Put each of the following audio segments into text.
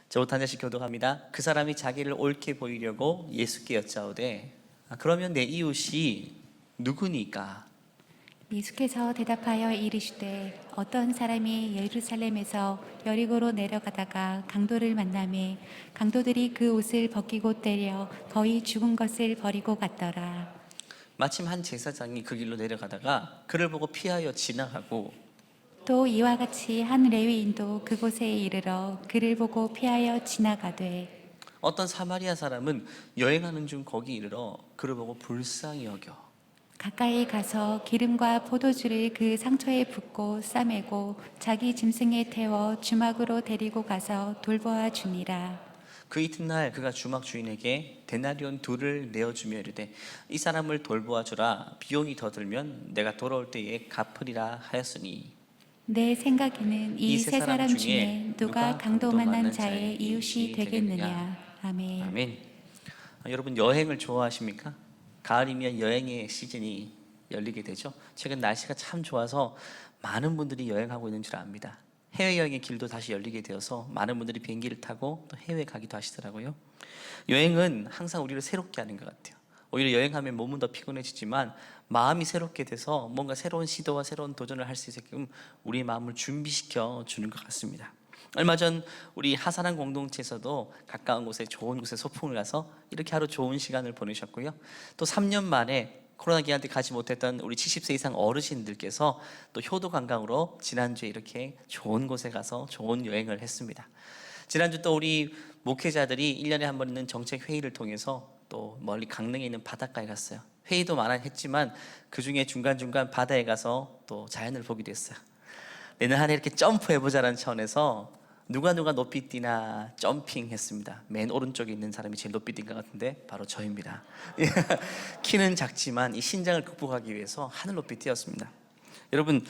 저부터 한 잔씩 교독합니다. 그 사람이 자기를 옳게 보이려고 예수께 여짜오되 그러면 내 이웃이 누구니까? 예수께서 대답하여 이르시되 어떤 사람이 예루살렘에서 여리고로 내려가다가 강도를 만나매 강도들이 그 옷을 벗기고 때려 거의 죽은 것을 버리고 갔더라. 마침 한 제사장이 그 길로 내려가다가 그를 보고 피하여 지나가고 또 이와 같이 한 레위인도 그곳에 이르러 그를 보고 피하여 지나가되 어떤 사마리아 사람은 여행하는 중 거기 이르러 그를 보고 불쌍히 여겨 가까이 가서 기름과 포도주를 그 상처에 붓고 싸매고 자기 짐승에 태워 주막으로 데리고 가서 돌보아 주니라. 그 이튿날 그가 주막 주인에게 데나리온 둘을 내어주며 이르되 이 사람을 돌보아 주라. 비용이 더 들면 내가 돌아올 때에 갚으리라 하였으니 내 생각에는 이 이 세 사람 중에 누가 강도 만난 자의 이웃이 되겠느냐. 아멘. 아멘. 여러분 여행을 좋아하십니까? 가을이면 여행의 시즌이 열리게 되죠. 최근 날씨가 참 좋아서 많은 분들이 여행하고 있는 줄 압니다. 해외여행의 길도 다시 열리게 되어서 많은 분들이 비행기를 타고 또 해외에 가기도 하시더라고요. 여행은 항상 우리를 새롭게 하는 것 같아요. 오히려 여행하면 몸은 더 피곤해지지만 마음이 새롭게 돼서 뭔가 새로운 시도와 새로운 도전을 할 수 있게끔 우리의 마음을 준비시켜 주는 것 같습니다. 얼마 전 우리 하산한 공동체에서도 가까운 곳에 좋은 곳에 소풍을 가서 이렇게 하루 좋은 시간을 보내셨고요. 또 3년 만에 코로나 기간 때 가지 못했던 우리 70세 이상 어르신들께서 또 효도 관광으로 지난주에 이렇게 좋은 곳에 가서 좋은 여행을 했습니다. 지난주 또 우리 목회자들이 1년에 한 번 있는 정책 회의를 통해서 또 멀리 강릉에 있는 바닷가에 갔어요. 회의도 많아 했지만 그 중에 중간중간 바다에 가서 또 자연을 보기도 했어요. 내년 한 해 이렇게 점프해보자라는 차원에서 누가 높이 뛰나 점핑했습니다. 맨 오른쪽에 있는 사람이 제일 높이 뛴 것 같은데 바로 저입니다. 키는 작지만 이 신장을 극복하기 위해서 하늘 높이 뛰었습니다. 여러분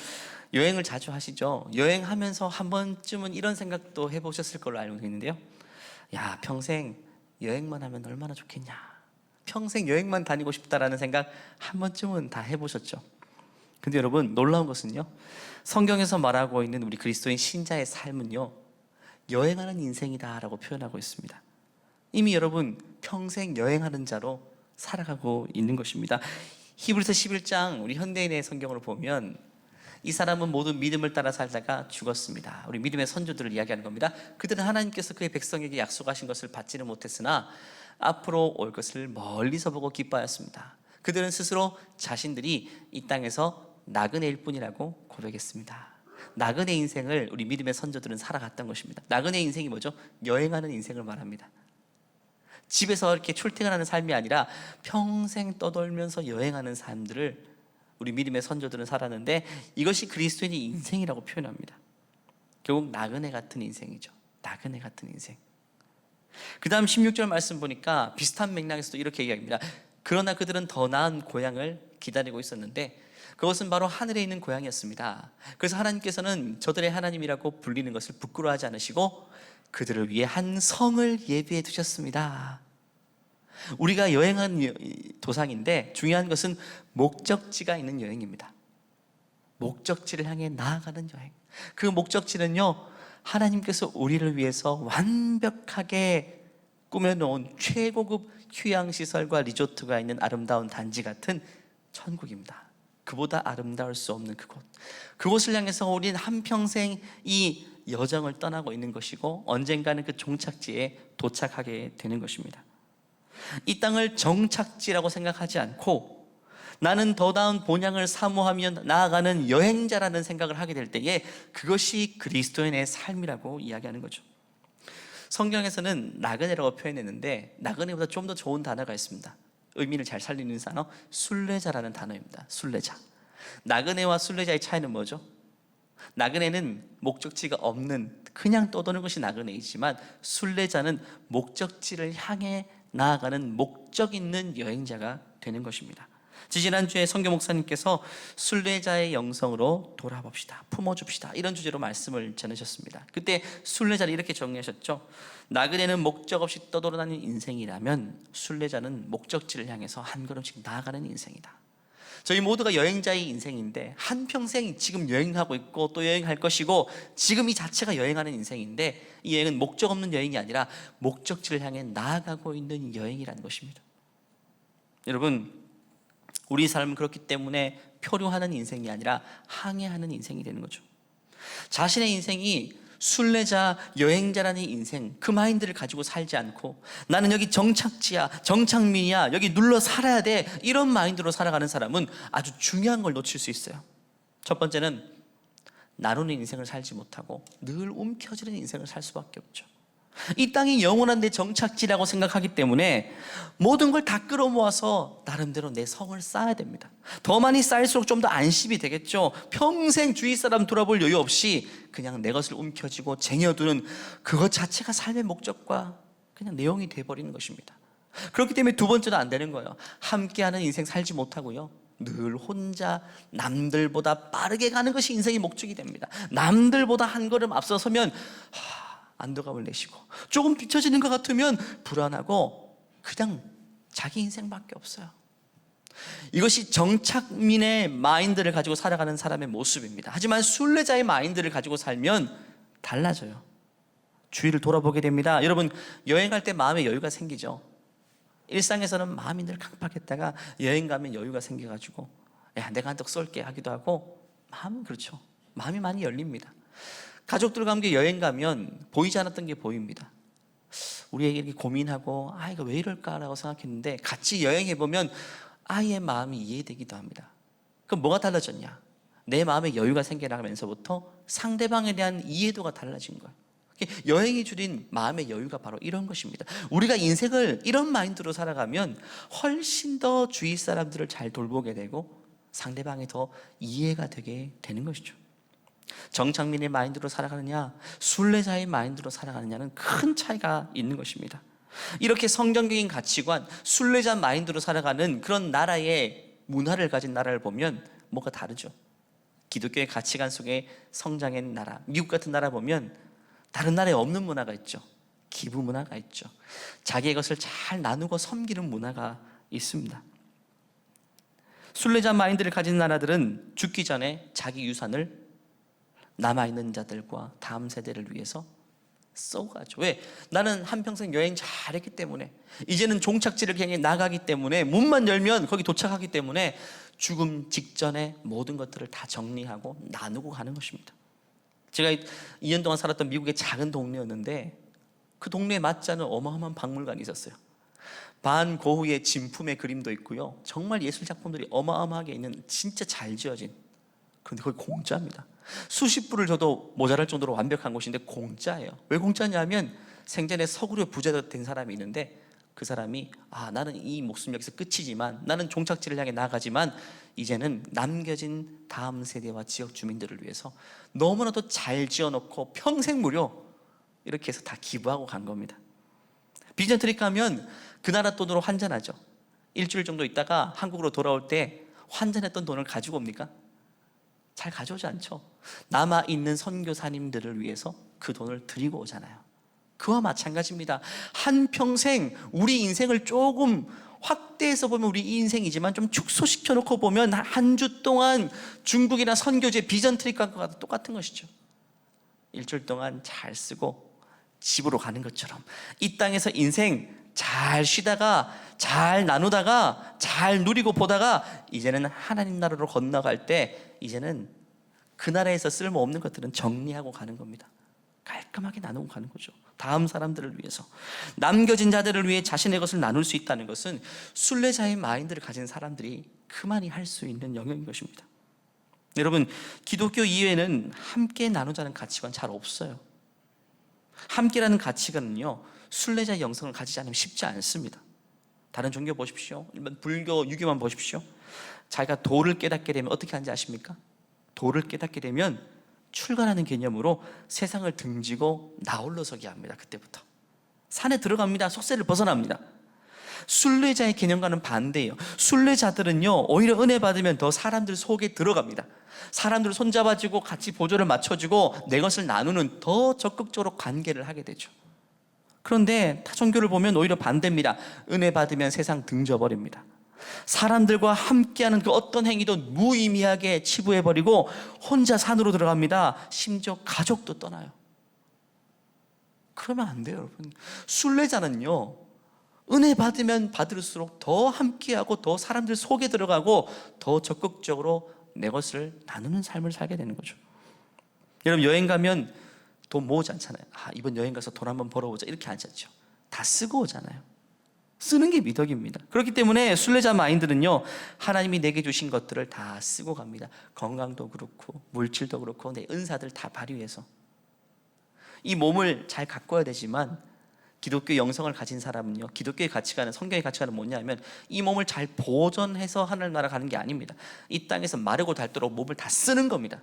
여행을 자주 하시죠? 여행하면서 한 번쯤은 이런 생각도 해보셨을 걸로 알고 있는데요. 야, 평생 여행만 하면 얼마나 좋겠냐. 평생 여행만 다니고 싶다라는 생각 한 번쯤은 다 해보셨죠? 근데 여러분 놀라운 것은요, 성경에서 말하고 있는 우리 그리스도인 신자의 삶은요 여행하는 인생이다라고 표현하고 있습니다. 이미 여러분 평생 여행하는 자로 살아가고 있는 것입니다. 히브리서 11장 우리 현대인의 성경으로 보면 이 사람은 모두 믿음을 따라 살다가 죽었습니다. 우리 믿음의 선조들을 이야기하는 겁니다. 그들은 하나님께서 그의 백성에게 약속하신 것을 받지는 못했으나 앞으로 올 것을 멀리서 보고 기뻐하였습니다. 그들은 스스로 자신들이 이 땅에서 나그네일 뿐이라고 고백했습니다. 나그네 인생을 우리 믿음의 선조들은 살아갔던 것입니다. 나그네 인생이 뭐죠? 여행하는 인생을 말합니다. 집에서 이렇게 출퇴근하는 삶이 아니라 평생 떠돌면서 여행하는 삶들을 우리 믿음의 선조들은 살았는데 이것이 그리스도인의 인생이라고 표현합니다. 결국 나그네 같은 인생이죠. 나그네 같은 인생. 그 다음 16절 말씀 보니까 비슷한 맥락에서도 이렇게 얘기합니다. 그러나 그들은 더 나은 고향을 기다리고 있었는데 그것은 바로 하늘에 있는 고향이었습니다. 그래서 하나님께서는 저들의 하나님이라고 불리는 것을 부끄러워하지 않으시고 그들을 위해 한 성을 예비해 두셨습니다. 우리가 여행한 도상인데 중요한 것은 목적지가 있는 여행입니다. 목적지를 향해 나아가는 여행. 그 목적지는요, 하나님께서 우리를 위해서 완벽하게 꾸며놓은 최고급 휴양시설과 리조트가 있는 아름다운 단지 같은 천국입니다. 그보다 아름다울 수 없는 그곳. 그곳을 향해서 우리는 한평생 이 여정을 떠나고 있는 것이고 언젠가는 그 종착지에 도착하게 되는 것입니다. 이 땅을 정착지라고 생각하지 않고 나는 더 나은 본향을 사모하며 나아가는 여행자라는 생각을 하게 될 때에 그것이 그리스도인의 삶이라고 이야기하는 거죠. 성경에서는 나그네라고 표현했는데 나그네보다 좀 더 좋은 단어가 있습니다. 의미를 잘 살리는 단어, 순례자라는 단어입니다. 순례자. 나그네와 순례자의 차이는 뭐죠? 나그네는 목적지가 없는 그냥 떠도는 것이 나그네이지만 순례자는 목적지를 향해 나아가는 목적 있는 여행자가 되는 것입니다. 지난주에 성교 목사님께서 순례자의 영성으로 돌아봅시다, 품어줍시다, 이런 주제로 말씀을 전하셨습니다. 그때 순례자를 이렇게 정리하셨죠. 나그네는 목적 없이 떠돌아다니는 인생이라면 순례자는 목적지를 향해서 한 걸음씩 나아가는 인생이다. 저희 모두가 여행자의 인생인데 한평생 지금 여행하고 있고 또 여행할 것이고 지금 이 자체가 여행하는 인생인데 이 여행은 목적 없는 여행이 아니라 목적지를 향해 나아가고 있는 여행이라는 것입니다. 여러분, 우리 삶은 그렇기 때문에 표류하는 인생이 아니라 항해하는 인생이 되는 거죠. 자신의 인생이 순례자, 여행자라는 인생, 그 마인드를 가지고 살지 않고 나는 여기 정착지야, 정착민이야, 여기 눌러 살아야 돼, 이런 마인드로 살아가는 사람은 아주 중요한 걸 놓칠 수 있어요. 첫 번째는 나누는 인생을 살지 못하고 늘 움켜쥐는 인생을 살 수밖에 없죠. 이 땅이 영원한 내 정착지라고 생각하기 때문에 모든 걸 다 끌어모아서 나름대로 내 성을 쌓아야 됩니다. 더 많이 쌓일수록 좀 더 안심이 되겠죠. 평생 주위 사람 돌아볼 여유 없이 그냥 내 것을 움켜쥐고 쟁여두는 그것 자체가 삶의 목적과 그냥 내용이 돼버리는 것입니다. 그렇기 때문에 두 번째는 안 되는 거예요. 함께하는 인생 살지 못하고요, 늘 혼자 남들보다 빠르게 가는 것이 인생의 목적이 됩니다. 남들보다 한 걸음 앞서서면 안도감을 내시고 조금 뒤처지는 것 같으면 불안하고 그냥 자기 인생밖에 없어요. 이것이 정착민의 마인드를 가지고 살아가는 사람의 모습입니다. 하지만 순례자의 마인드를 가지고 살면 달라져요. 주위를 돌아보게 됩니다. 여러분, 여행할 때 마음의 여유가 생기죠. 일상에서는 마음이 늘 강팍했다가 여행 가면 여유가 생겨가지고 야, 내가 한턱 쏠게 하기도 하고 마음은 그렇죠. 마음이 많이 열립니다. 가족들과 함께 여행 가면 보이지 않았던 게 보입니다. 우리에게 이렇게 고민하고 이거 왜 이럴까라고 생각했는데 같이 여행해보면 아이의 마음이 이해되기도 합니다. 그럼 뭐가 달라졌냐? 내 마음에 여유가 생겨나면서부터 상대방에 대한 이해도가 달라진 거예요. 여행이 주린 마음의 여유가 바로 이런 것입니다. 우리가 인생을 이런 마인드로 살아가면 훨씬 더 주위 사람들을 잘 돌보게 되고 상대방이 더 이해가 되게 되는 것이죠. 정착민의 마인드로 살아가느냐, 순례자의 마인드로 살아가느냐는 큰 차이가 있는 것입니다. 이렇게 성경적인 가치관, 순례자 마인드로 살아가는 그런 나라의 문화를 가진 나라를 보면 뭐가 다르죠. 기독교의 가치관 속에 성장한 나라, 미국 같은 나라 보면 다른 나라에 없는 문화가 있죠. 기부 문화가 있죠. 자기의 것을 잘 나누고 섬기는 문화가 있습니다. 순례자 마인드를 가진 나라들은 죽기 전에 자기 유산을 남아있는 자들과 다음 세대를 위해서 쏘가죠. 왜? 나는 한평생 여행 잘했기 때문에, 이제는 종착지를 향해 나가기 때문에, 문만 열면 거기 도착하기 때문에 죽음 직전에 모든 것들을 다 정리하고 나누고 가는 것입니다. 제가 2년 동안 살았던 미국의 작은 동네였는데 그 동네에 맞지않은 어마어마한 박물관이 있었어요. 반 고흐의 진품의 그림도 있고요, 정말 예술 작품들이 어마어마하게 있는 진짜 잘 지어진, 그런데 거기 공짜입니다. 수십 불을 줘도 모자랄 정도로 완벽한 곳인데 공짜예요. 왜 공짜냐면 생전에 서구로 부자 된 사람이 있는데 그 사람이 나는 이 목숨 여기서 끝이지만, 나는 종착지를 향해 나가지만 이제는 남겨진 다음 세대와 지역 주민들을 위해서 너무나도 잘 지어놓고 평생 무료 이렇게 해서 다 기부하고 간 겁니다. 비전 트립 가면 그 나라 돈으로 환전하죠. 일주일 정도 있다가 한국으로 돌아올 때 환전했던 돈을 가지고 옵니까? 잘 가져오지 않죠. 남아있는 선교사님들을 위해서 그 돈을 드리고 오잖아요. 그와 마찬가지입니다. 한평생 우리 인생을 조금 확대해서 보면 우리 인생이지만 좀 축소시켜 놓고 보면 한 주 동안 중국이나 선교제 비전 트립과 똑같은 것이죠. 일주일 동안 잘 쓰고 집으로 가는 것처럼 이 땅에서 인생 잘 쉬다가 잘 나누다가 잘 누리고 보다가 이제는 하나님 나라로 건너갈 때 이제는 그 나라에서 쓸모없는 것들은 정리하고 가는 겁니다. 깔끔하게 나누고 가는 거죠. 다음 사람들을 위해서, 남겨진 자들을 위해 자신의 것을 나눌 수 있다는 것은 순례자의 마인드를 가진 사람들이 그만이 할 수 있는 영역인 것입니다. 여러분, 기독교 이외에는 함께 나누자는 가치관 잘 없어요. 함께라는 가치관은요, 순례자의 영성을 가지지 않으면 쉽지 않습니다. 다른 종교 보십시오. 불교, 유교만 보십시오. 자기가 도를 깨닫게 되면 어떻게 하는지 아십니까? 도를 깨닫게 되면 출가하는 개념으로 세상을 등지고 나홀로서기 합니다. 그때부터 산에 들어갑니다. 속세를 벗어납니다. 순례자의 개념과는 반대예요. 순례자들은요, 오히려 은혜 받으면 더 사람들 속에 들어갑니다. 사람들을 손잡아주고 같이 보조를 맞춰주고 내 것을 나누는 더 적극적으로 관계를 하게 되죠. 그런데 타 종교를 보면 오히려 반대입니다. 은혜 받으면 세상 등져버립니다. 사람들과 함께하는 그 어떤 행위도 무의미하게 치부해버리고 혼자 산으로 들어갑니다. 심지어 가족도 떠나요. 그러면 안 돼요, 여러분. 순례자는요, 은혜 받으면 받을수록 더 함께하고 더 사람들 속에 들어가고 더 적극적으로 내 것을 나누는 삶을 살게 되는 거죠. 여러분, 여행 가면 돈 모으지 않잖아요. 이번 여행 가서 돈 한번 벌어보자 이렇게 하지 않죠. 다 쓰고 오잖아요. 쓰는 게 미덕입니다. 그렇기 때문에 순례자 마인드는요, 하나님이 내게 주신 것들을 다 쓰고 갑니다. 건강도 그렇고 물질도 그렇고 내 은사들 다 발휘해서. 이 몸을 잘 가꿔야 되지만 기독교 영성을 가진 사람은요, 기독교의 가치관은, 성경의 가치관은 뭐냐면 이 몸을 잘 보존해서 하늘 나라 가는 게 아닙니다. 이 땅에서 마르고 닳도록 몸을 다 쓰는 겁니다.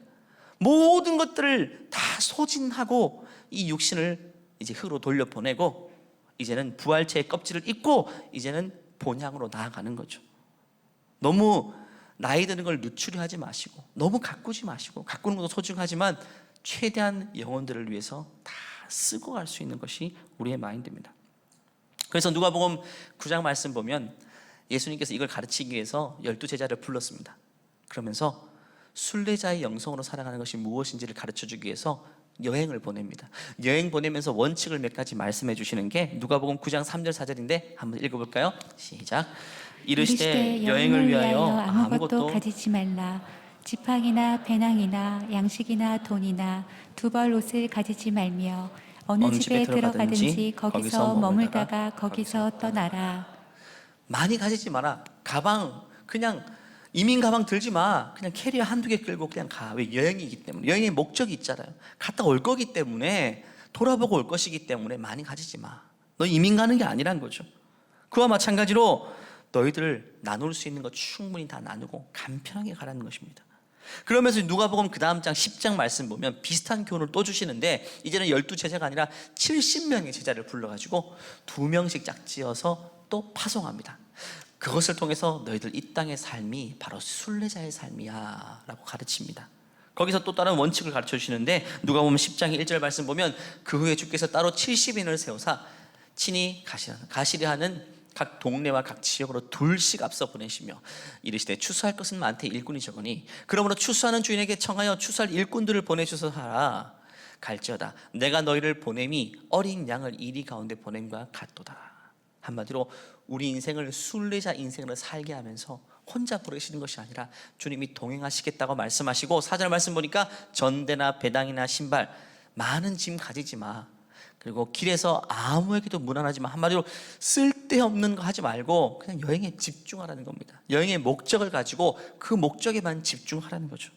모든 것들을 다 소진하고 이 육신을 이제 흙으로 돌려보내고 이제는 부활체의 껍질을 입고 이제는 본향으로 나아가는 거죠. 너무 나이 드는 걸 누추려 하지 마시고 너무 가꾸지 마시고, 가꾸는 것도 소중하지만 최대한 영혼들을 위해서 다 쓰고 갈 수 있는 것이 우리의 마인드입니다. 그래서 누가복음 9장 말씀 보면 예수님께서 이걸 가르치기 위해서 12제자를 불렀습니다. 그러면서 순례자의 영성으로 살아가는 것이 무엇인지를 가르쳐주기 위해서 여행을 보냅니다. 여행 보내면서 원칙을 몇 가지 말씀해 주시는 게 누가복음 9장 3절 4절인데 한번 읽어볼까요? 시작. 이르시되 여행을 위하여 아무것도 가지지 말라. 지팡이나 배낭이나 양식이나 돈이나 두벌 옷을 가지지 말며 어느 집에 들어가든지 거기서 머물다가 거기서 떠나라. 많이 가지지 마라. 가방 그냥 이민 가방 들지 마. 그냥 캐리어 한두 개 끌고 그냥 가. 왜? 여행이기 때문에. 여행의 목적이 있잖아요. 갔다 올 거기 때문에, 돌아보고 올 것이기 때문에 많이 가지지 마. 너 이민 가는 게 아니란 거죠. 그와 마찬가지로 너희들 나눌 수 있는 거 충분히 다 나누고 간편하게 가라는 것입니다. 그러면서 누가복음 그 다음 장 10장 말씀 보면 비슷한 교훈을 또 주시는데, 이제는 12제자가 아니라 70명의 제자를 불러가지고 2명씩 짝지어서 또 파송합니다. 그것을 통해서 너희들 이 땅의 삶이 바로 순례자의 삶이야 라고 가르칩니다. 거기서 또 다른 원칙을 가르쳐 주시는데, 누가복음 10장 1절 말씀 보면 그 후에 주께서 따로 70인을 세우사 친히 가시려 하는 각 동네와 각 지역으로 둘씩 앞서 보내시며 이르시되 추수할 것은 많되 일꾼이 적으니 그러므로 추수하는 주인에게 청하여 추수할 일꾼들을 보내주소서 하라. 갈지어다 내가 너희를 보냄이 어린 양을 이리 가운데 보냄과 같도다. 한마디로 우리 인생을 순례자 인생으로 살게 하면서 혼자 보내시는 것이 아니라 주님이 동행하시겠다고 말씀하시고, 4절 말씀 보니까 전대나 배당이나 신발 많은 짐 가지지 마. 그리고 길에서 아무에게도 무난하지 마. 한마디로 쓸데없는 거 하지 말고 그냥 여행에 집중하라는 겁니다. 여행의 목적을 가지고 그 목적에만 집중하라는 거죠.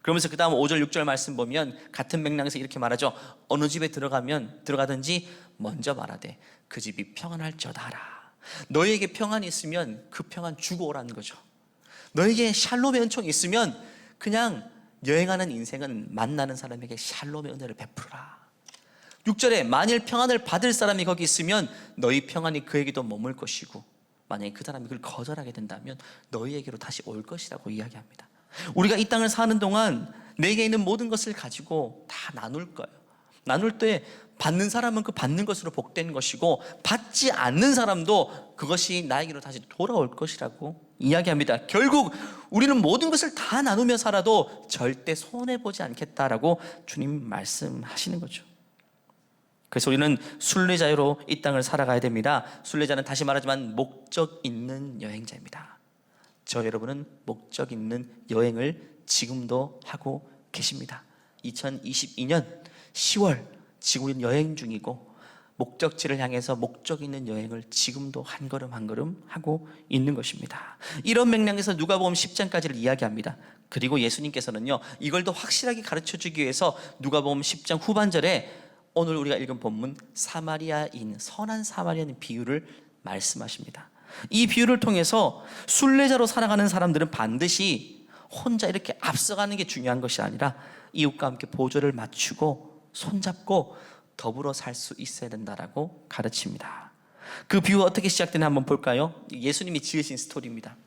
그러면서 그 다음 5절 6절 말씀 보면 같은 맥락에서 이렇게 말하죠. 어느 집에 들어가든지 먼저 말하되 그 집이 평안할지어다 하라. 너희에게 평안이 있으면 그 평안 주고 오라는 거죠. 너에게 샬롬의 은총이 있으면 그냥 여행하는 인생은 만나는 사람에게 샬롬의 은혜를 베풀어라. 6절에 만일 평안을 받을 사람이 거기 있으면 너희 평안이 그에게도 머물 것이고, 만약에 그 사람이 그걸 거절하게 된다면 너희에게로 다시 올 것이라고 이야기합니다. 우리가 이 땅을 사는 동안 내게 있는 모든 것을 가지고 다 나눌 거예요. 나눌 때 받는 사람은 그 받는 것으로 복된 것이고, 받지 않는 사람도 그것이 나에게로 다시 돌아올 것이라고 이야기합니다. 결국 우리는 모든 것을 다 나누며 살아도 절대 손해보지 않겠다라고 주님 말씀하시는 거죠. 그래서 우리는 순례자로 이 땅을 살아가야 됩니다. 순례자는 다시 말하지만 목적 있는 여행자입니다. 저 여러분은 목적 있는 여행을 지금도 하고 계십니다. 2022년 10월 지구는 여행 중이고 목적지를 향해서 목적 있는 여행을 지금도 한 걸음 한 걸음 하고 있는 것입니다. 이런 맥락에서 누가복음 10장까지를 이야기합니다. 그리고 예수님께서는요, 이걸 더 확실하게 가르쳐주기 위해서 누가복음 10장 후반절에 오늘 우리가 읽은 본문 사마리아인, 선한 사마리아인 비유를 말씀하십니다. 이 비유를 통해서 순례자로 살아가는 사람들은 반드시 혼자 이렇게 앞서가는 게 중요한 것이 아니라 이웃과 함께 보조를 맞추고 손잡고 더불어 살 수 있어야 된다라고 가르칩니다. 그 비유가 어떻게 시작되나 한번 볼까요? 예수님이 지으신 스토리입니다.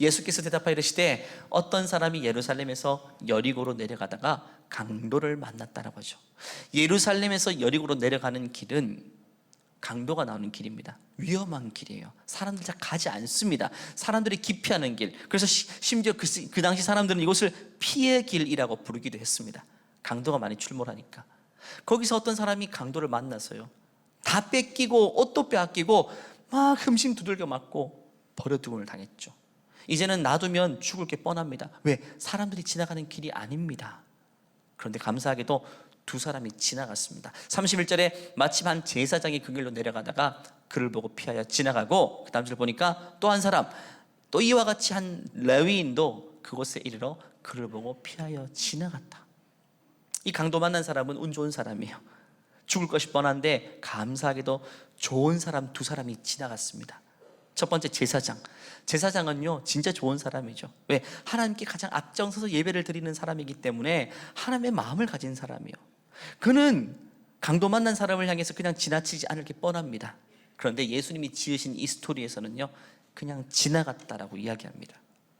예수께서 대답하여 이르시되 어떤 사람이 예루살렘에서 여리고로 내려가다가 강도를 만났다라고 하죠. 예루살렘에서 여리고로 내려가는 길은 강도가 나오는 길입니다. 위험한 길이에요. 사람들이 잘 가지 않습니다. 사람들이 기피하는 길. 그래서 심지어 그 당시 사람들은 이곳을 피의 길이라고 부르기도 했습니다. 강도가 많이 출몰하니까. 거기서 어떤 사람이 강도를 만나서요, 다 뺏기고 옷도 빼앗기고 막 흠심 두들겨 맞고 버려두고를 당했죠. 이제는 놔두면 죽을 게 뻔합니다. 왜? 사람들이 지나가는 길이 아닙니다. 그런데 감사하게도 두 사람이 지나갔습니다. 31절에 마침 한 제사장이 그 길로 내려가다가 그를 보고 피하여 지나가고, 그 다음 절 보니까 또 한 사람, 또 이와 같이 한 레위인도 그곳에 이르러 그를 보고 피하여 지나갔다. 이 강도 만난 사람은 운 좋은 사람이에요. 죽을 것이 뻔한데 감사하게도 좋은 사람 두 사람이 지나갔습니다. 첫 번째 제사장은요 진짜 좋은 사람이죠. 왜? 하나님께 가장 앞장서서 예배를 드리는 사람이기 때문에 하나님의 마음을 가진 사람이에요. 그는 강도 만난 사람을 향해서 그냥 지나치지 않을 게 뻔합니다. 그런데 예수님이 지으신 이 스토리에서는요 그냥 지나갔다라고 이야기합니다.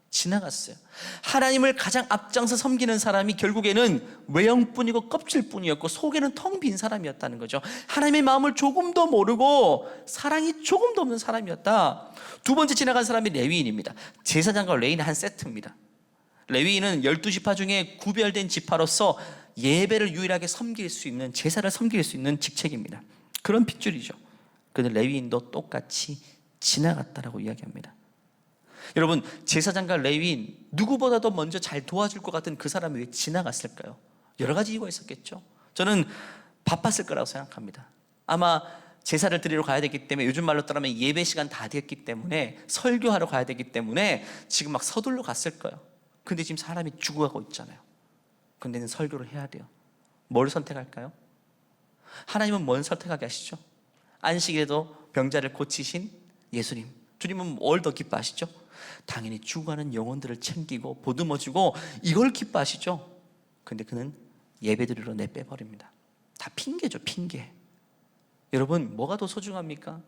지나갔어요. 하나님을 가장 앞장서 섬기는 사람이 결국에는 외형뿐이고 껍질뿐이었고 속에는 텅 빈 사람이었다는 거죠. 하나님의 마음을 조금도 모르고 사랑이 조금도 없는 사람이었다. 두 번째 지나간 사람이 레위인입니다. 제사장과 레위인의 한 세트입니다. 레위인은 12지파 중에 구별된 지파로서 예배를 유일하게 섬길 수 있는, 제사를 섬길 수 있는 직책입니다. 그런 핏줄이죠. 그런데 레위인도 똑같이 지나갔다라고 이야기합니다. 여러분, 제사장과 레위인 누구보다도 먼저 잘 도와줄 것 같은 그 사람이 왜 지나갔을까요? 여러 가지 이유가 있었겠죠. 저는 바빴을 거라고 생각합니다. 아마 제사를 드리러 가야 되기 때문에, 요즘 말로 따르면 예배 시간 다 됐기 때문에, 설교하러 가야 되기 때문에 지금 막 서둘러 갔을 거예요. 근데 지금 사람이 죽어가고 있잖아요. 근데는 설교를 해야 돼요. 뭘 선택할까요? 하나님은 뭘 선택하게 하시죠? 안식일에도 병자를 고치신 예수님, 주님은 뭘 더 기뻐하시죠? 당연히 죽어가는 영혼들을 챙기고 보듬어주고 이걸 기뻐하시죠. 근데 그는 예배드리러 내빼버립니다. 다 핑계죠, 핑계. 여러분, 뭐가 더 소중합니까?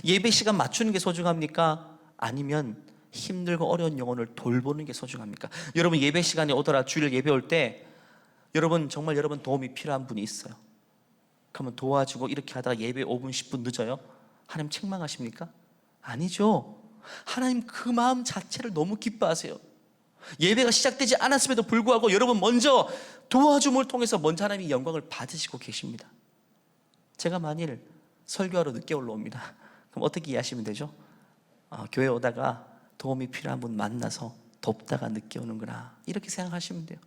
예배 시간 맞추는 게 소중합니까? 아니면 힘들고 어려운 영혼을 돌보는 게 소중합니까? 여러분, 예배 시간이 오더라, 주일 예배 올 때 여러분 정말 여러분 도움이 필요한 분이 있어요. 그러면 도와주고 이렇게 하다가 예배 5분 10분 늦어요? 하나님 책망하십니까? 아니죠. 하나님 그 마음 자체를 너무 기뻐하세요. 예배가 시작되지 않았음에도 불구하고 여러분 먼저 도와줌을 통해서 먼저 하나님이 영광을 받으시고 계십니다. 제가 만일 설교하러 늦게 올라옵니다. 그럼 어떻게 이해하시면 되죠? 교회 오다가 도움이 필요한 분 만나서 돕다가 늦게 오는구나, 이렇게 생각하시면 돼요.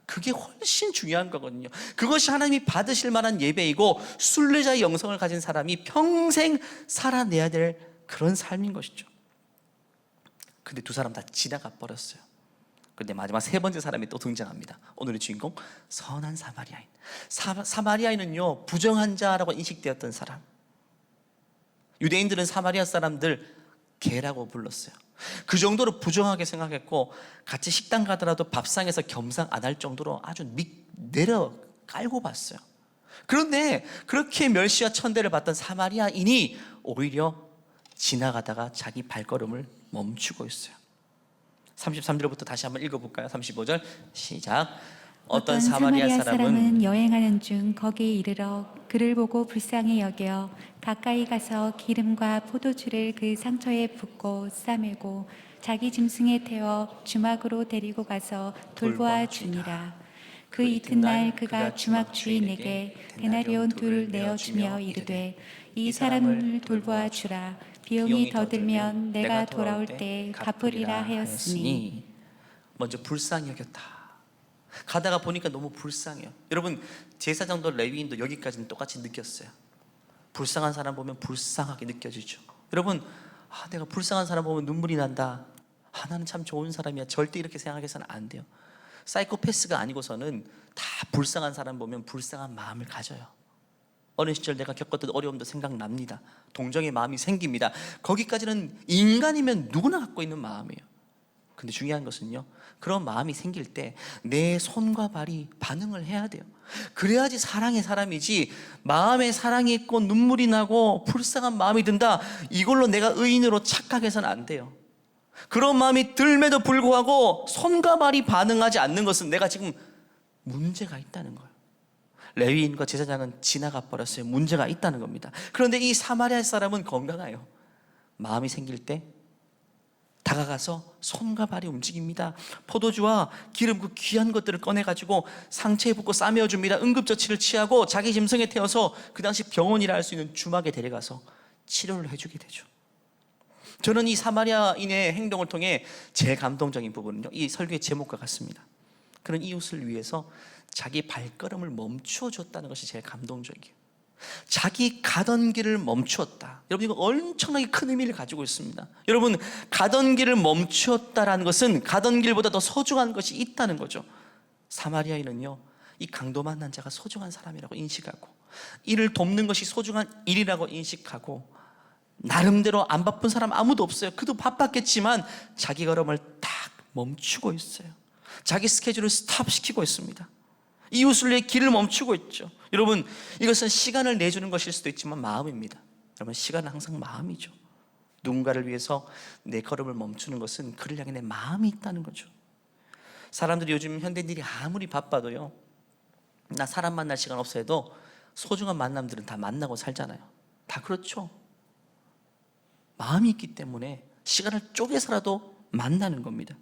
그게 훨씬 중요한 거거든요. 그것이 하나님이 받으실 만한 예배이고 순례자의 영성을 가진 사람이 평생 살아내야 될 그런 삶인 것이죠. 근데 두 사람 다 지나가 버렸어요. 근데 마지막 세 번째 사람이 또 등장합니다. 오늘의 주인공, 선한 사마리아인. 사마리아인은요 부정한 자라고 인식되었던 사람. 유대인들은 사마리아 사람들 개라고 불렀어요. 그 정도로 부정하게 생각했고, 같이 식당 가더라도 밥상에서 겸상 안 할 정도로 아주 내려 깔고 봤어요. 그런데 그렇게 멸시와 천대를 받던 사마리아인이 오히려 지나가다가 자기 발걸음을 멈추고 있어요. 33절부터 다시 한번 읽어볼까요? 35절 시작. 어떤 사마리아 사람은 여행하는 중 거기에 이르러 그를 보고 불쌍히 여겨 가까이 가서 기름과 포도주를 그 상처에 붓고 싸매고 자기 짐승에 태워 주막으로 데리고 가서 돌보아 주니라. 그 이튿날 그가 주막 주인에게 데나리온 둘 내어주며 이르되 이 사람을 돌보아 주라. 비용이 더 들면 내가 돌아올 때 갚으리라 하였으니. 먼저 불쌍히 여겼다. 가다가 보니까 너무 불쌍해요. 여러분, 제사장도 레위인도 여기까지는 똑같이 느꼈어요. 불쌍한 사람 보면 불쌍하게 느껴지죠. 여러분, 내가 불쌍한 사람 보면 눈물이 난다. 나는 참 좋은 사람이야. 절대 이렇게 생각해서는 안 돼요. 사이코패스가 아니고서는 다 불쌍한 사람 보면 불쌍한 마음을 가져요. 어린 시절 내가 겪었던 어려움도 생각납니다. 동정의 마음이 생깁니다. 거기까지는 인간이면 누구나 갖고 있는 마음이에요. 근데 중요한 것은요, 그런 마음이 생길 때 내 손과 발이 반응을 해야 돼요. 그래야지 사랑의 사람이지, 마음에 사랑이 있고 눈물이 나고 불쌍한 마음이 든다, 이걸로 내가 의인으로 착각해서는 안 돼요. 그런 마음이 들매도 불구하고 손과 발이 반응하지 않는 것은 내가 지금 문제가 있다는 거예요. 레위인과 제사장은 지나가 버렸어요. 문제가 있다는 겁니다. 그런데 이 사마리아 사람은 건강해요. 마음이 생길 때 다가가서 손과 발이 움직입니다. 포도주와 기름, 그 귀한 것들을 꺼내가지고 상처에 붓고 싸매어줍니다. 응급처치를 취하고 자기 짐승에 태워서 그 당시 병원이라 할 수 있는 주막에 데려가서 치료를 해주게 되죠. 저는 이 사마리아인의 행동을 통해 제일 감동적인 부분은요, 이 설교의 제목과 같습니다. 그런 이웃을 위해서 자기 발걸음을 멈추어 줬다는 것이 제일 감동적이에요. 자기 가던 길을 멈추었다. 여러분, 이거 엄청나게 큰 의미를 가지고 있습니다. 여러분, 가던 길을 멈추었다라는 것은 가던 길보다 더 소중한 것이 있다는 거죠. 사마리아인은요, 이 강도 만난 자가 소중한 사람이라고 인식하고, 이를 돕는 것이 소중한 일이라고 인식하고, 나름대로 안 바쁜 사람 아무도 없어요. 그도 바빴겠지만 자기 걸음을 딱 멈추고 있어요. 자기 스케줄을 스탑시키고 있습니다. 이웃을 위해 길을 멈추고 있죠. 여러분, 이것은 시간을 내주는 것일 수도 있지만 마음입니다. 여러분, 시간은 항상 마음이죠. 누군가를 위해서 내 걸음을 멈추는 것은 그를 향해 내 마음이 있다는 거죠. 사람들이 요즘 현대인들이 아무리 바빠도요, 나 사람 만날 시간 없어 해도 소중한 만남들은 다 만나고 살잖아요. 다 그렇죠. 마음이 있기 때문에 시간을 쪼개서라도 만나는 겁니다.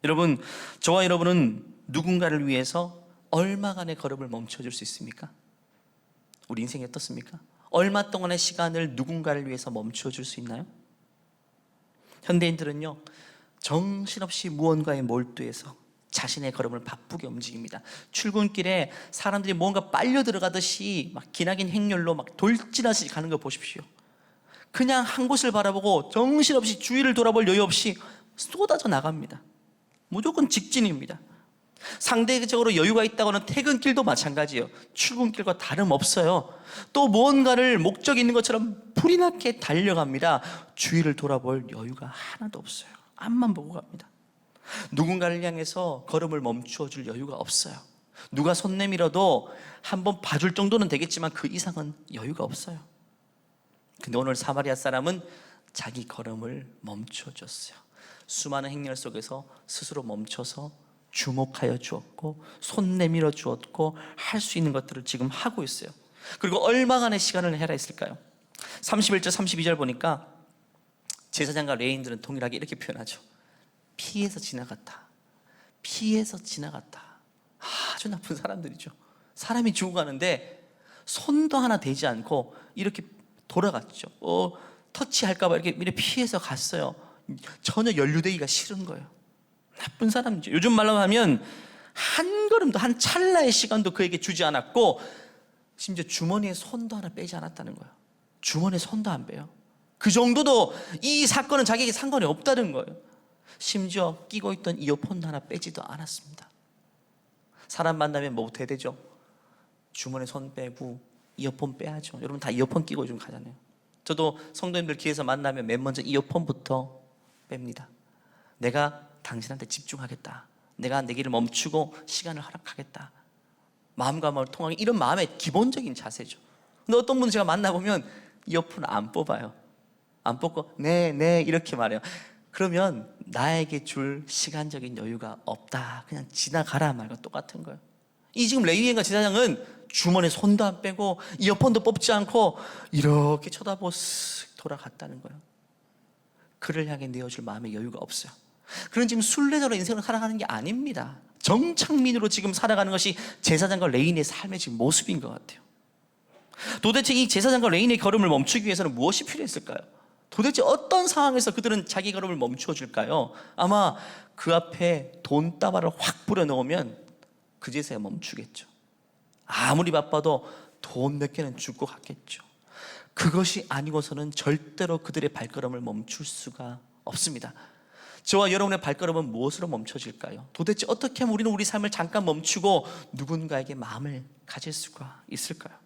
여러분, 저와 여러분은 누군가를 위해서 얼마간의 걸음을 멈춰줄 수 있습니까? 우리 인생이 어떻습니까? 얼마 동안의 시간을 누군가를 위해서 멈춰줄 수 있나요? 현대인들은요, 정신없이 무언가에 몰두해서 자신의 걸음을 바쁘게 움직입니다. 출근길에 사람들이 뭔가 빨려 들어가듯이 막 기나긴 행렬로 막 돌진하듯이 가는 거 보십시오. 그냥 한 곳을 바라보고 정신없이 주위를 돌아볼 여유 없이 쏟아져 나갑니다. 무조건 직진입니다. 상대적으로 여유가 있다고는 퇴근길도 마찬가지예요. 출근길과 다름없어요. 또 무언가를 목적 있는 것처럼 불이 나게 달려갑니다. 주위를 돌아볼 여유가 하나도 없어요. 앞만 보고 갑니다. 누군가를 향해서 걸음을 멈추어 줄 여유가 없어요. 누가 손 내밀어도 한번 봐줄 정도는 되겠지만 그 이상은 여유가 없어요. 근데 오늘 사마리아 사람은 자기 걸음을 멈춰 줬어요. 수많은 행렬 속에서 스스로 멈춰서 주목하여 주었고, 손 내밀어 주었고, 할 수 있는 것들을 지금 하고 있어요. 그리고 얼마간의 시간을 해라 했을까요? 31절 32절 보니까 제사장과 레위인들은 동일하게 이렇게 표현하죠. 피해서 지나갔다. 피해서 지나갔다. 아주 나쁜 사람들이죠. 사람이 죽어가는데 손도 하나 대지 않고 이렇게 돌아갔죠. 터치할까봐 이렇게 피해서 갔어요. 전혀 연루되기가 싫은 거예요. 나쁜 사람이죠. 요즘 말로 하면 한 걸음도, 한 찰나의 시간도 그에게 주지 않았고, 심지어 주머니에 손도 하나 빼지 않았다는 거예요. 주머니에 손도 안 빼요. 그 정도도 이 사건은 자기에게 상관이 없다는 거예요. 심지어 끼고 있던 이어폰 하나 빼지도 않았습니다. 사람 만나면 뭐부터 해야 되죠? 주머니에 손 빼고 이어폰 빼야죠. 여러분 다 이어폰 끼고 좀 가잖아요. 저도 성도님들 길에서 만나면 맨 먼저 이어폰부터 뺍니다. 내가 당신한테 집중하겠다. 내가 내 길을 멈추고 시간을 허락하겠다. 마음과 마음을 통하게, 이런 마음의 기본적인 자세죠. 근데 어떤 분은 제가 만나보면 이어폰 안 뽑아요. 안 뽑고 네 이렇게 말해요. 그러면 나에게 줄 시간적인 여유가 없다. 그냥 지나가라 말과 똑같은 거예요. 이 지금 레위인과 제사장은 주머니에 손도 안 빼고 이어폰도 뽑지 않고 이렇게 쳐다보고 쓱 돌아갔다는 거예요. 그를 향해 내어줄 마음의 여유가 없어요. 그는 지금 순례자로 인생을 살아가는 게 아닙니다. 정착민으로 지금 살아가는 것이 제사장과 레위인의 삶의 지금 모습인 것 같아요. 도대체 이 제사장과 레위인의 걸음을 멈추기 위해서는 무엇이 필요했을까요? 도대체 어떤 상황에서 그들은 자기 걸음을 멈추어 줄까요? 아마 그 앞에 돈다발을 확 뿌려놓으면 그제서야 멈추겠죠. 아무리 바빠도 돈 몇 개는 주고 갔겠죠. 그것이 아니고서는 절대로 그들의 발걸음을 멈출 수가 없습니다. 저와 여러분의 발걸음은 무엇으로 멈춰질까요? 도대체 어떻게 하면 우리는 우리 삶을 잠깐 멈추고 누군가에게 마음을 가질 수가 있을까요?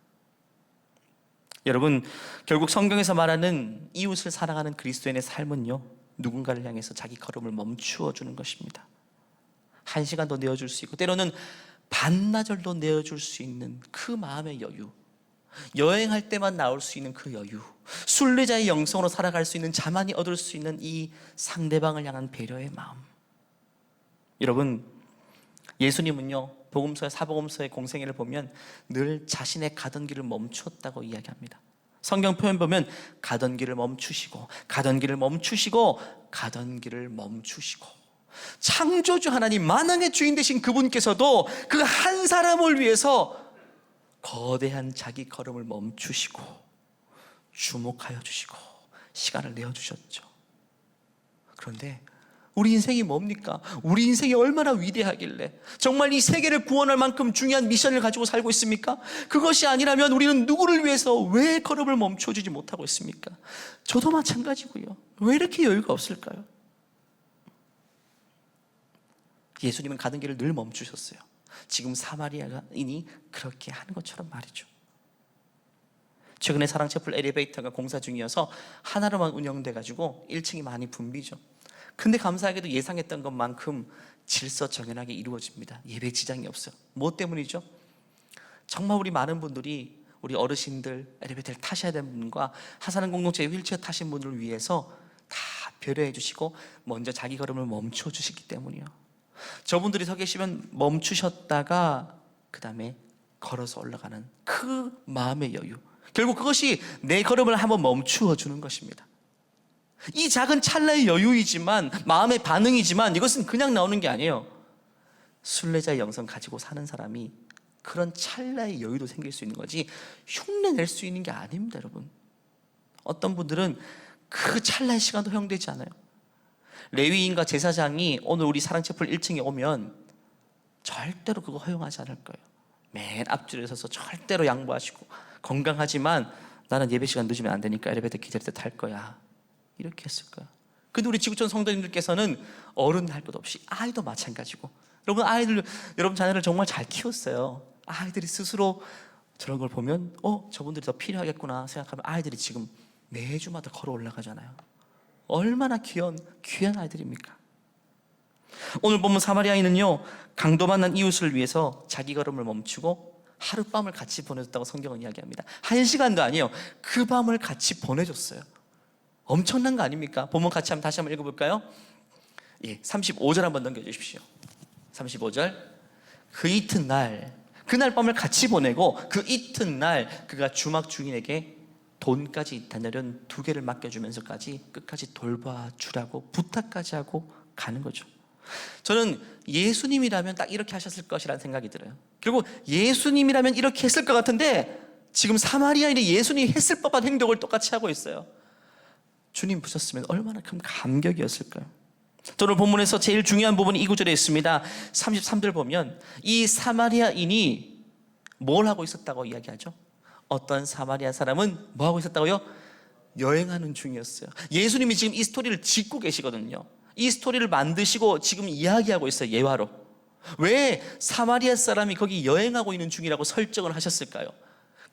여러분, 결국 성경에서 말하는 이웃을 사랑하는 그리스도인의 삶은요, 누군가를 향해서 자기 걸음을 멈추어 주는 것입니다. 1시간도 내어줄 수 있고, 때로는 반나절도 내어줄 수 있는 그 마음의 여유, 여행할 때만 나올 수 있는 그 여유, 순례자의 영성으로 살아갈 수 있는, 자만이 얻을 수 있는 이 상대방을 향한 배려의 마음. 여러분, 예수님은요, 복음서의 사복음서의 공생애를 보면 늘 자신의 가던 길을 멈추었다고 이야기합니다. 성경 표현 보면 가던 길을 멈추시고 가던 길을 멈추시고 가던 길을 멈추시고, 창조주 하나님 만왕의 주인 되신 그분께서도 그 한 사람을 위해서 거대한 자기 걸음을 멈추시고 주목하여 주시고 시간을 내어주셨죠. 그런데 우리 인생이 뭡니까? 우리 인생이 얼마나 위대하길래 정말 이 세계를 구원할 만큼 중요한 미션을 가지고 살고 있습니까? 그것이 아니라면 우리는 누구를 위해서 왜 걸음을 멈춰주지 못하고 있습니까? 저도 마찬가지고요. 왜 이렇게 여유가 없을까요? 예수님은 가던 길을 늘 멈추셨어요. 지금 사마리아인이 그렇게 하는 것처럼 말이죠. 최근에 사랑채플 엘리베이터가 공사 중이어서 하나로만 운영돼가지고 1층이 많이 붐비죠. 근데 감사하게도 예상했던 것만큼 질서정연하게 이루어집니다. 예배 지장이 없어요. 뭐 때문이죠? 정말 우리 많은 분들이, 우리 어르신들, 엘리베이터를 타셔야 되는 분과 하사는 공동체 휠체어 타신 분들을 위해서 다 배려해 주시고 먼저 자기 걸음을 멈춰 주시기 때문이요. 저분들이 서 계시면 멈추셨다가 그 다음에 걸어서 올라가는 그 마음의 여유, 결국 그것이 내 걸음을 한번 멈추어 주는 것입니다. 이 작은 찰나의 여유이지만, 마음의 반응이지만, 이것은 그냥 나오는 게 아니에요. 순례자의 영성 가지고 사는 사람이 그런 찰나의 여유도 생길 수 있는 거지 흉내 낼 수 있는 게 아닙니다, 여러분. 어떤 분들은 그 찰나의 시간도 허용되지 않아요. 레위인과 제사장이 오늘 우리 사랑채플 1층에 오면 절대로 그거 허용하지 않을 거예요. 맨 앞줄에 서서 절대로 양보하시고, 건강하지만 나는 예배 시간 늦으면 안 되니까 엘리베이터 기다릴 때 탈 거야, 이렇게 했을 거야. 근데 우리 지구촌 성도님들께서는 어른 할 것 없이, 아이도 마찬가지고, 여러분 자녀를 정말 잘 키웠어요. 아이들이 스스로 저런 걸 보면 저분들이 더 필요하겠구나 생각하면 아이들이 지금 매주마다 걸어 올라가잖아요. 얼마나 귀한 아이들입니까? 오늘 보면 사마리아인은요, 강도 만난 이웃을 위해서 자기 걸음을 멈추고 하룻밤을 같이 보내줬다고 성경은 이야기합니다. 1시간도 아니에요. 그 밤을 같이 보내줬어요. 엄청난 거 아닙니까? 본문 같이 다시 한번 읽어볼까요? 35절 한번 넘겨주십시오. 35절. 그 이튿날, 그날 밤을 같이 보내고 그 이튿날 그가 주막 주인에게 돈까지 단열은 2개를 맡겨주면서까지 끝까지 돌봐주라고 부탁까지 하고 가는 거죠. 저는 예수님이라면 딱 이렇게 하셨을 것이라는 생각이 들어요. 그리고 예수님이라면 이렇게 했을 것 같은데 지금 사마리아인이 예수님이 했을 법한 행동을 똑같이 하고 있어요. 주님 보셨으면 얼마나 큰 감격이었을까요? 저는 본문에서 제일 중요한 부분이 이 구절에 있습니다. 33절 보면 이 사마리아인이 뭘 하고 있었다고 이야기하죠? 어떤 사마리아 사람은 뭐 하고 있었다고요? 여행하는 중이었어요. 예수님이 지금 이 스토리를 짓고 계시거든요. 이 스토리를 만드시고 지금 이야기하고 있어요, 예화로. 왜 사마리아 사람이 거기 여행하고 있는 중이라고 설정을 하셨을까요?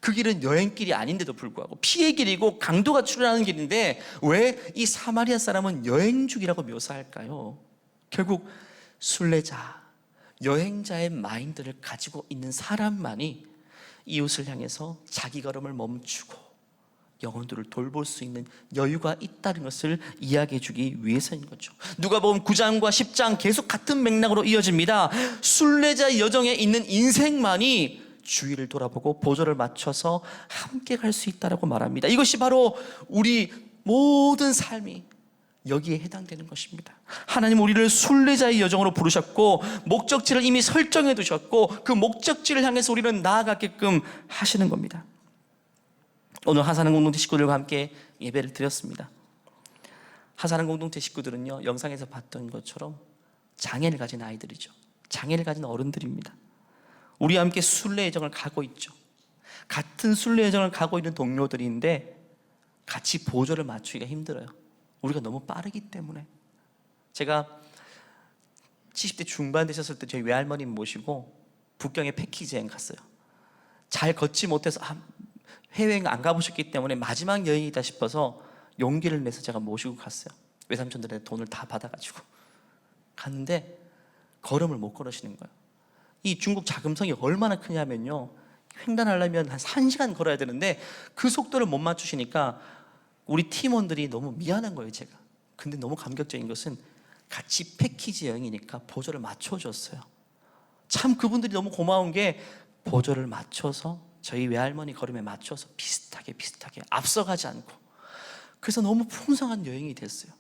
그 길은 여행길이 아닌데도 불구하고 피의 길이고 강도가 출현하는 길인데 왜 이 사마리아 사람은 여행 중이라고 묘사할까요? 결국 순례자, 여행자의 마인드를 가지고 있는 사람만이 이웃을 향해서 자기 걸음을 멈추고 영혼들을 돌볼 수 있는 여유가 있다는 것을 이야기해 주기 위해서인 거죠. 누가복음 9장과 10장 계속 같은 맥락으로 이어집니다. 순례자 여정에 있는 인생만이 주위를 돌아보고 보조를 맞춰서 함께 갈 수 있다라고 말합니다. 이것이 바로 우리 모든 삶이 여기에 해당되는 것입니다. 하나님 우리를 순례자의 여정으로 부르셨고 목적지를 이미 설정해 두셨고 그 목적지를 향해서 우리는 나아가게끔 하시는 겁니다. 오늘 하사는 공동체 식구들과 함께 예배를 드렸습니다. 하사는 공동체 식구들은요, 영상에서 봤던 것처럼 장애를 가진 아이들이죠. 장애를 가진 어른들입니다. 우리와 함께 순례 여정을 가고 있죠. 같은 순례 여정을 가고 있는 동료들인데 같이 보조를 맞추기가 힘들어요. 우리가 너무 빠르기 때문에. 제가 70대 중반 되셨을 때 저희 외할머님 모시고 북경에 패키지 여행 갔어요. 잘 걷지 못해서 해외여행 안 가보셨기 때문에 마지막 여행이다 싶어서 용기를 내서 제가 모시고 갔어요. 외삼촌들의 돈을 다 받아가지고 갔는데 걸음을 못 걸으시는 거예요. 이 중국 자금성이 얼마나 크냐면요, 횡단하려면 한 1시간 걸어야 되는데 그 속도를 못 맞추시니까 우리 팀원들이 너무 미안한 거예요, 제가. 근데 너무 감격적인 것은 같이 패키지 여행이니까 보조를 맞춰줬어요. 참 그분들이 너무 고마운 게 보조를 맞춰서 저희 외할머니 걸음에 맞춰서 비슷하게 앞서가지 않고, 그래서 너무 풍성한 여행이 됐어요.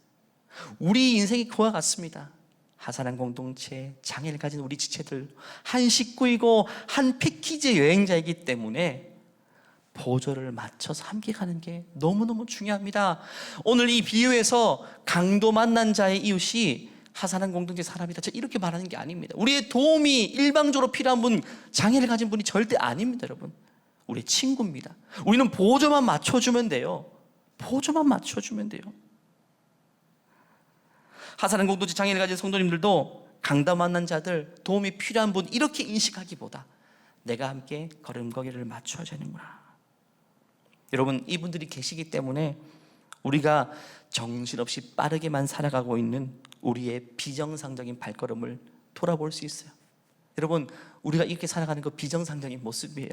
우리 인생이 그와 같습니다. 하산한 공동체, 장애를 가진 우리 지체들, 한 식구이고 한 패키지 여행자이기 때문에 보조를 맞춰서 함께 가는 게 너무너무 중요합니다. 오늘 이 비유에서 강도 만난 자의 이웃이 하산한 공동체 사람이다, 저 이렇게 말하는 게 아닙니다. 우리의 도움이 일방적으로 필요한 분, 장애를 가진 분이 절대 아닙니다. 여러분, 우리의 친구입니다. 우리는 보조만 맞춰주면 돼요. 보조만 맞춰주면 돼요. 하산한 공동체 장애를 가진 성도님들도 강도 만난 자들, 도움이 필요한 분 이렇게 인식하기보다 내가 함께 걸음걸이를 맞춰야 되는구나. 여러분, 이분들이 계시기 때문에 우리가 정신없이 빠르게만 살아가고 있는 우리의 비정상적인 발걸음을 돌아볼 수 있어요. 여러분, 우리가 이렇게 살아가는 거 비정상적인 모습이에요.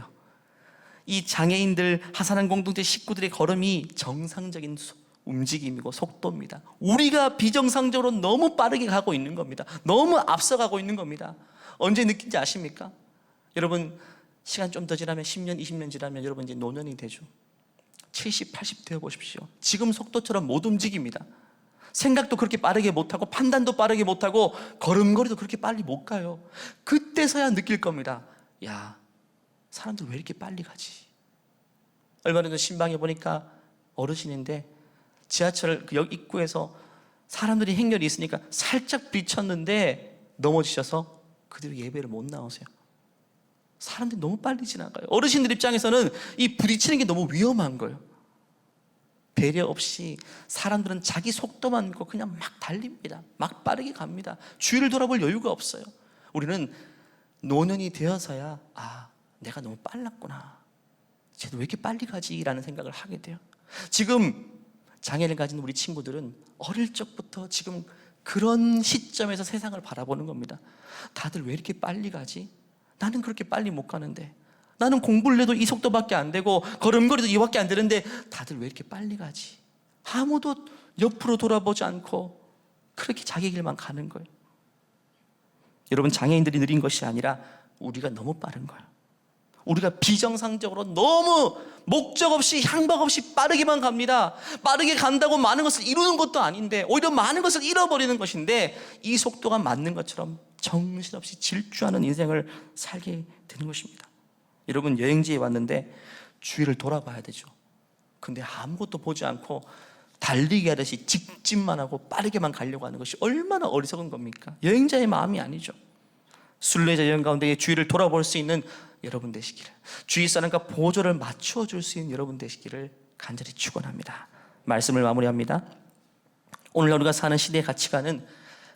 이 장애인들, 하산한 공동체 식구들의 걸음이 정상적인 움직임이고 속도입니다. 우리가 비정상적으로 너무 빠르게 가고 있는 겁니다. 너무 앞서가고 있는 겁니다. 언제 느낀지 아십니까? 여러분, 시간 좀 더 지나면 10년, 20년 지나면 여러분 이제 노년이 되죠. 70, 80 되어 보십시오. 지금 속도처럼 못 움직입니다. 생각도 그렇게 빠르게 못하고 판단도 빠르게 못하고 걸음걸이도 그렇게 빨리 못 가요. 그때서야 느낄 겁니다. 야, 사람들 왜 이렇게 빨리 가지? 얼마 전에 신방에 보니까 어르신인데 지하철 역 입구에서 사람들이 행렬이 있으니까 살짝 비쳤는데 넘어지셔서 그대로 예배를 못 나오세요. 사람들이 너무 빨리 지나가요. 어르신들 입장에서는 이 부딪히는 게 너무 위험한 거예요. 배려 없이 사람들은 자기 속도만 믿고 그냥 막 달립니다. 막 빠르게 갑니다. 주위를 돌아볼 여유가 없어요. 우리는 노년이 되어서야 내가 너무 빨랐구나, 쟤도 왜 이렇게 빨리 가지? 라는 생각을 하게 돼요. 지금 장애를 가진 우리 친구들은 어릴 적부터 지금 그런 시점에서 세상을 바라보는 겁니다. 다들 왜 이렇게 빨리 가지? 나는 그렇게 빨리 못 가는데, 나는 공부를 해도 이 속도밖에 안 되고 걸음걸이도 이밖에 안 되는데 다들 왜 이렇게 빨리 가지? 아무도 옆으로 돌아보지 않고 그렇게 자기 길만 가는 거예요. 여러분, 장애인들이 느린 것이 아니라 우리가 너무 빠른 거예요. 우리가 비정상적으로 너무 목적 없이 향방 없이 빠르게만 갑니다. 빠르게 간다고 많은 것을 이루는 것도 아닌데 오히려 많은 것을 잃어버리는 것인데, 이 속도가 맞는 것처럼 정신없이 질주하는 인생을 살게 되는 것입니다. 여러분, 여행지에 왔는데 주위를 돌아봐야 되죠. 근데 아무것도 보지 않고 달리기 하듯이 직진만 하고 빠르게만 가려고 하는 것이 얼마나 어리석은 겁니까? 여행자의 마음이 아니죠. 순례자 여행 가운데 주위를 돌아볼 수 있는 여러분 되시기를, 주위 사람과 보조를 맞추어 줄 수 있는 여러분 되시기를 간절히 축원합니다. 말씀을 마무리합니다. 오늘 우리가 사는 시대의 가치관은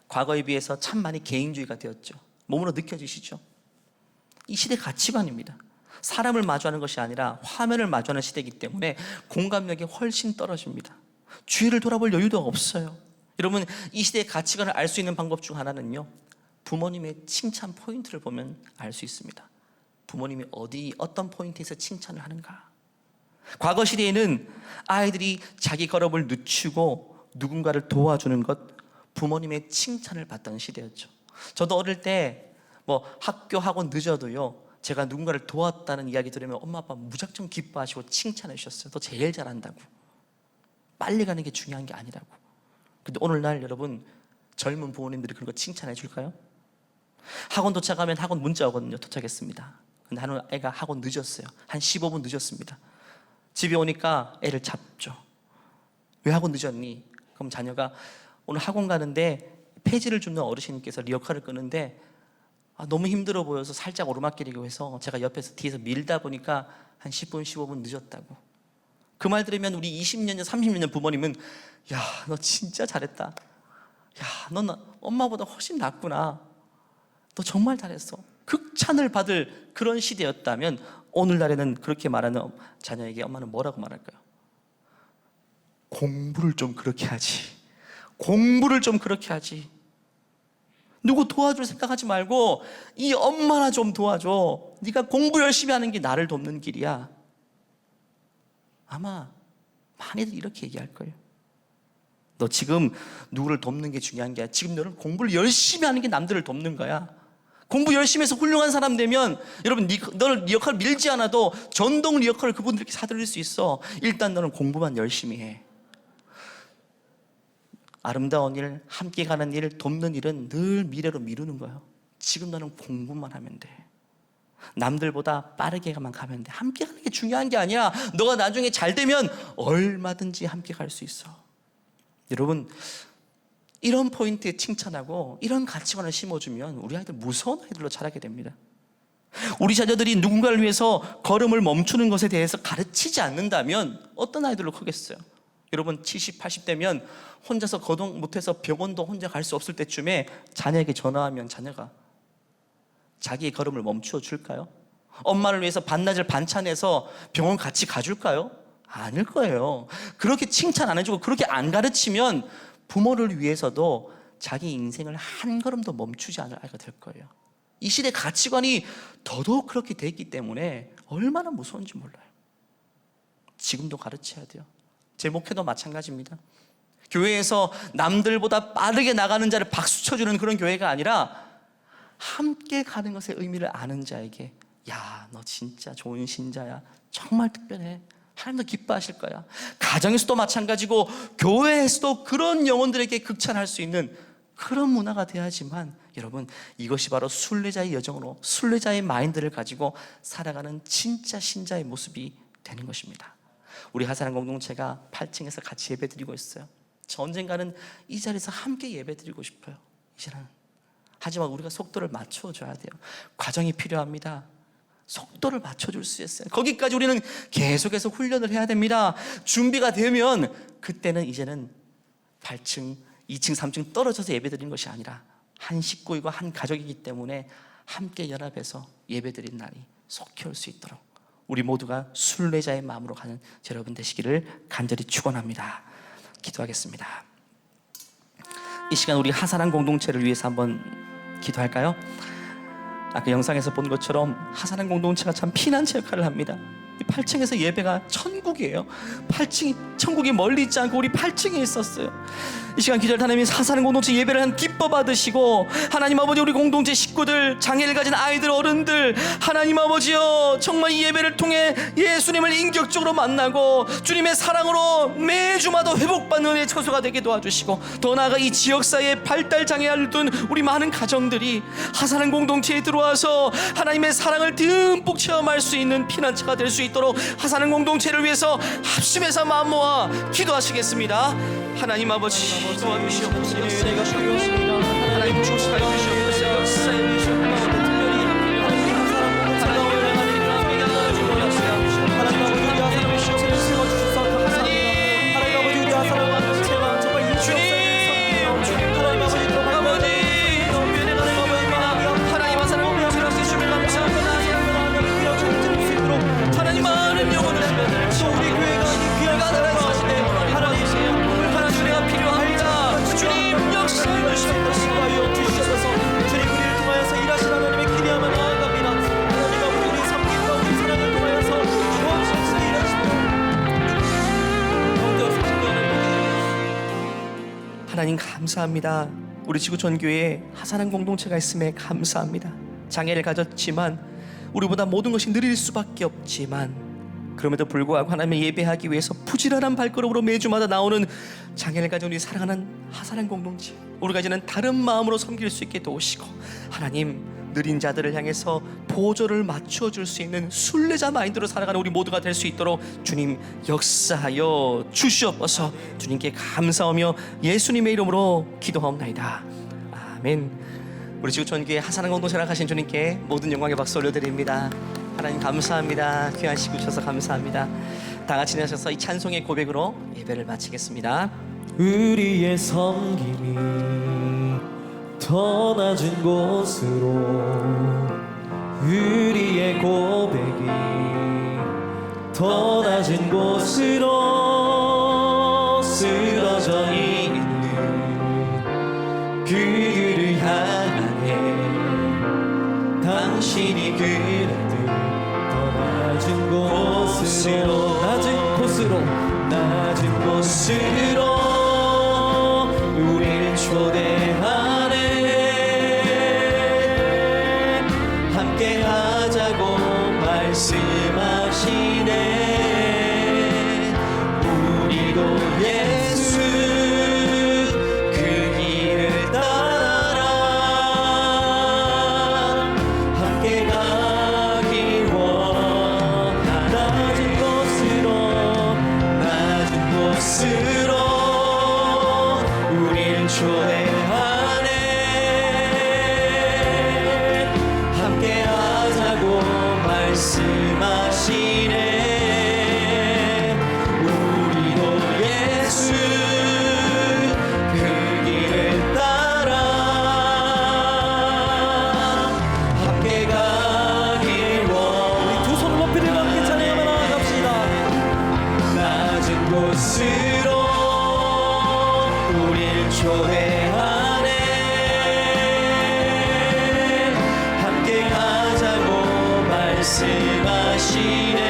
과거에 비해서 참 많이 개인주의가 되었죠. 몸으로 느껴지시죠? 이 시대 가치관입니다. 사람을 마주하는 것이 아니라 화면을 마주하는 시대이기 때문에 공감력이 훨씬 떨어집니다. 주위를 돌아볼 여유도 없어요. 여러분, 이 시대의 가치관을 알 수 있는 방법 중 하나는요, 부모님의 칭찬 포인트를 보면 알 수 있습니다. 부모님이 어떤 포인트에서 칭찬을 하는가. 과거 시대에는 아이들이 자기 걸음을 늦추고 누군가를 도와주는 것, 부모님의 칭찬을 받던 시대였죠. 저도 어릴 때 학교 학원 늦어도요, 제가 누군가를 도왔다는 이야기 들으면 엄마 아빠 무작정 기뻐하시고 칭찬해 주셨어요. 너 제일 잘한다고, 빨리 가는 게 중요한 게 아니라고. 근데 오늘날 여러분, 젊은 부모님들이 그런 거 칭찬해 줄까요? 학원 도착하면 학원 문자 오거든요. 도착했습니다. 근데 한 애가 학원 늦었어요. 한 15분 늦었습니다. 집에 오니까 애를 잡죠. 왜 학원 늦었니? 그럼 자녀가 오늘 학원 가는데 폐지를 줍는 어르신께서 리어카를 끄는데 너무 힘들어 보여서 살짝 오르막길이고 해서 제가 옆에서 뒤에서 밀다 보니까 한 10분, 15분 늦었다고. 그 말 들으면 우리 20년 전, 30년 전 부모님은 야, 너 진짜 잘했다. 야, 넌 엄마보다 훨씬 낫구나. 너 정말 잘했어. 극찬을 받을 그런 시대였다면 오늘날에는 그렇게 말하는 자녀에게 엄마는 뭐라고 말할까요? 공부를 좀 그렇게 하지. 공부를 좀 그렇게 하지. 누구 도와줄 생각하지 말고 이 엄마나 좀 도와줘. 네가 공부 열심히 하는 게 나를 돕는 길이야. 아마 많이들 이렇게 얘기할 거예요. 너 지금 누구를 돕는 게 중요한 게 아니라 지금 너는 공부를 열심히 하는 게 남들을 돕는 거야. 공부 열심히 해서 훌륭한 사람 되면 여러분 너는 네 역할 밀지 않아도 전동 네 역할을 그분들께 사들일 수 있어. 일단 너는 공부만 열심히 해. 아름다운 일, 함께 가는 일, 돕는 일은 늘 미래로 미루는 거예요. 지금 너는 공부만 하면 돼. 남들보다 빠르게만 가면 돼. 함께 가는 게 중요한 게 아니야. 너가 나중에 잘 되면 얼마든지 함께 갈 수 있어. 여러분, 이런 포인트에 칭찬하고 이런 가치관을 심어주면 우리 아이들 무서운 아이들로 자라게 됩니다. 우리 자녀들이 누군가를 위해서 걸음을 멈추는 것에 대해서 가르치지 않는다면 어떤 아이들로 크겠어요? 여러분 70, 80대면 혼자서 거동 못해서 병원도 혼자 갈 수 없을 때쯤에 자녀에게 전화하면 자녀가 자기의 걸음을 멈추어 줄까요? 엄마를 위해서 반나절 반찬해서 병원 같이 가줄까요? 아닐 거예요. 그렇게 칭찬 안 해주고 그렇게 안 가르치면 부모를 위해서도 자기 인생을 한 걸음도 멈추지 않을 아이가 될 거예요. 이 시대 가치관이 더더욱 그렇게 돼 있기 때문에 얼마나 무서운지 몰라요. 지금도 가르쳐야 돼요. 제 목회도 마찬가지입니다. 교회에서 남들보다 빠르게 나가는 자를 박수 쳐주는 그런 교회가 아니라 함께 가는 것의 의미를 아는 자에게 야, 너 진짜 좋은 신자야. 정말 특별해. 하나님도 기뻐하실 거야. 가정에서도 마찬가지고 교회에서도 그런 영혼들에게 극찬할 수 있는 그런 문화가 돼야지만 여러분 이것이 바로 순례자의 여정으로 순례자의 마인드를 가지고 살아가는 진짜 신자의 모습이 되는 것입니다. 우리 하사랑 공동체가 8층에서 같이 예배드리고 있어요. 저 언젠가는 이 자리에서 함께 예배드리고 싶어요. 이제는. 하지만 우리가 속도를 맞춰줘야 돼요. 과정이 필요합니다. 속도를 맞춰줄 수 있어요. 거기까지 우리는 계속해서 훈련을 해야 됩니다. 준비가 되면 그때는 이제는 8층, 2층, 3층 떨어져서 예배드리는 것이 아니라 한 식구이고 한 가족이기 때문에 함께 연합해서 예배드리는 날이 속히 올 수 있도록 우리 모두가 순례자의 마음으로 가는 여러분 되시기를 간절히 축원합니다. 기도하겠습니다. 이 시간 우리 하사랑 공동체를 위해서 한번 기도할까요? 아까 영상에서 본 것처럼 하사랑 공동체가 참 피난처 역할을 합니다. 8층에서 예배가 천국이에요. 8층이 천국이 멀리 있지 않고 우리 8층에 있었어요. 이 시간 기절 하나님이 하사랑 공동체 예배를 한 기뻐 받으시고 하나님 아버지 우리 공동체 식구들 장애를 가진 아이들 어른들 하나님 아버지여 정말 이 예배를 통해 예수님을 인격적으로 만나고 주님의 사랑으로 매주마다 회복받는 은혜의 처소가 되게 도와주시고 더 나아가 이 지역사회에 발달 장애를 둔 우리 많은 가정들이 하사랑 공동체에 들어와서 하나님의 사랑을 듬뿍 체험할 수 있는 피난처가 될 수 있도록 하사랑 공동체를 위해서 합심해서 마음 모아 기도하시겠습니다. 하나님 아버지 도와주시옵소서. 역사에 주시옵소서. 하나님 축복하여 주시옵소서. 역사에 주시옵소서. 특별히 하나님 차가운 하나님 우리가 나눠주고 역사에 하나님 아버지 우리 하사랑 공동체를 세워주셔서 감사합니다. 하나님 아버지 우리 하사랑 공동체가 정말 이 주님 하나님 아버지 아버지 은혜가 넘어갑니다. 하나님 하사랑 공동체를 해주시면 감사합니다. 하나님 많은 영혼을 또 우리 교회가 이 귀한 나라에 사시네 하나님 은혜가 필요합니다. 주님 역사해 주시옵소서. 주님 우리를 통하여서 일하시는 하나님의 기대하며 나아갑니다. 하나님 아버지 우리 삶과 우리 사랑을 통하여서 주옵소서 일하시며 하나님 감사합니다. 우리 지구촌 교회에 하사랑 공동체가 있음에 감사합니다. 장애를 가졌지만 우리보다 모든 것이 느릴 수밖에 없지만 그럼에도 불구하고 하나님의 예배하기 위해서 부지런한 발걸음으로 매주마다 나오는 장애를 가진 우리 사랑하는 하사랑 공동체 우리가 이제는 다른 마음으로 섬길 수 있게 도우시고 하나님 느린 자들을 향해서 보조를 맞추어 줄 수 있는 순례자 마인드로 살아가는 우리 모두가 될 수 있도록 주님 역사하여 주시옵소서. 주님께 감사하며 예수님의 이름으로 기도하옵나이다. 아멘. 우리 지구촌교회 하사랑 공동체를 가신 주님께 모든 영광의 박수 올려드립니다. 하나님 감사합니다. 귀한 시구 주셔서 감사합니다. 다 같이 나셔서 이 찬송의 고백으로 예배를 마치겠습니다. 우리의 섬김이 더 낮은 곳으로 우리의 고백이 더 낮은 곳으로 쓰러져 있는 그들을 향해 당신이 그네들 더 낮은 곳으로 낮은 곳으로 우릴 초대하네. 말씀하시네. 우리도 예수 그 길을 따라 함께 가길 원하나. 낮은 곳으로 우릴 초대하네. 함께 하자고 말씀하시네. 우리도 예수 그 길을 따라 함께 가길 원. 우리 두 손을 높이 들고 함께 찬양하며 나아갑시다. 낮은 곳으로 우릴 초대하네. 함께 가자고 말씀하시네.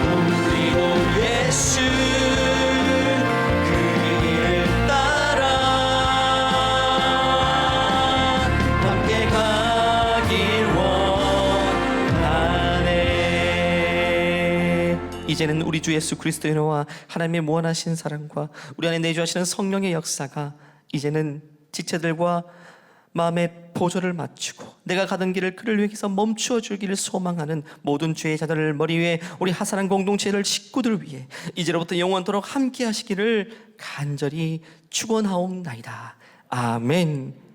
우리도 예수 그 길을 따라 함께 가길 원하네. 이제는 우리 주 예수 그리스도의 은혜와 하나님의 무한하신 사랑과 우리 안에 내주하시는 성령의 역사가 이제는 지체들과 마음의 보조를 맞추고 내가 가던 길을 그를 위해서 멈추어 주기를 소망하는 모든 죄자들을 머리 위에 우리 하사랑 공동체를 식구들 위해 이제로부터 영원토록 함께 하시기를 간절히 축원하옵나이다. 아멘.